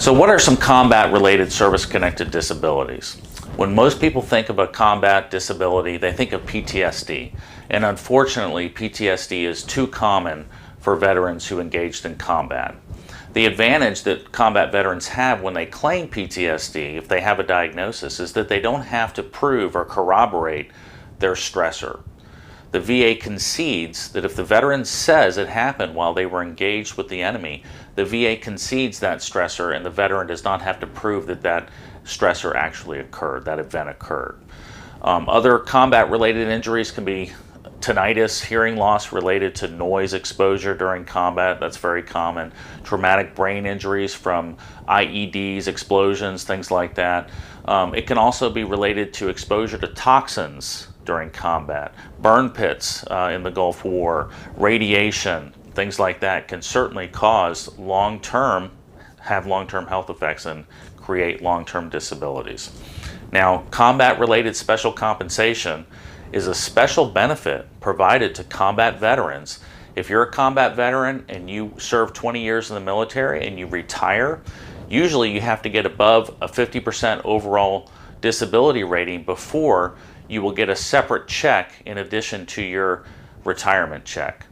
So what are some combat-related service-connected disabilities? When most people think of a combat disability, they think of PTSD. And unfortunately, PTSD is too common for veterans who engaged in combat. The advantage that combat veterans have when they claim PTSD, if they have a diagnosis, is that they don't have to prove or corroborate their stressor. The VA concedes that if the veteran says it happened while they were engaged with the enemy, the VA concedes that stressor and the veteran does not have to prove that that stressor actually occurred, that event occurred. Other combat-related injuries can be tinnitus, hearing loss related to noise exposure during combat. That's very common. Traumatic brain injuries from IEDs, explosions, things like that. It can also be related to exposure to toxins during combat. Burn pits in the Gulf War, radiation, things like that can certainly cause have long-term health effects and create long-term disabilities. Now, combat-related special compensation is a special benefit provided to combat veterans. If you're a combat veteran and you serve 20 years in the military and you retire, usually you have to get above a 50% overall disability rating before you will get a separate check in addition to your retirement check.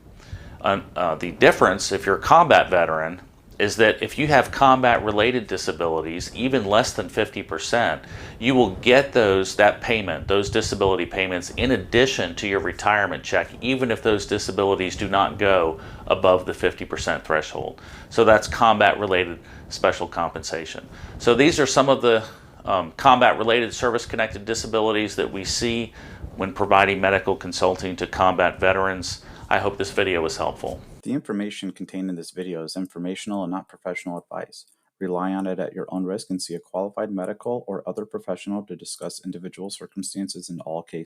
The difference, if you're a combat veteran, is that if you have combat-related disabilities, even less than 50%, you will get those disability payments in addition to your retirement check, even if those disabilities do not go above the 50% threshold. So that's combat-related special compensation. So these are some of the combat-related service-connected disabilities that we see when providing medical consulting to combat veterans. I hope this video was helpful. The information contained in this video is informational and not professional advice. Rely on it at your own risk and see a qualified medical or other professional to discuss individual circumstances in all cases.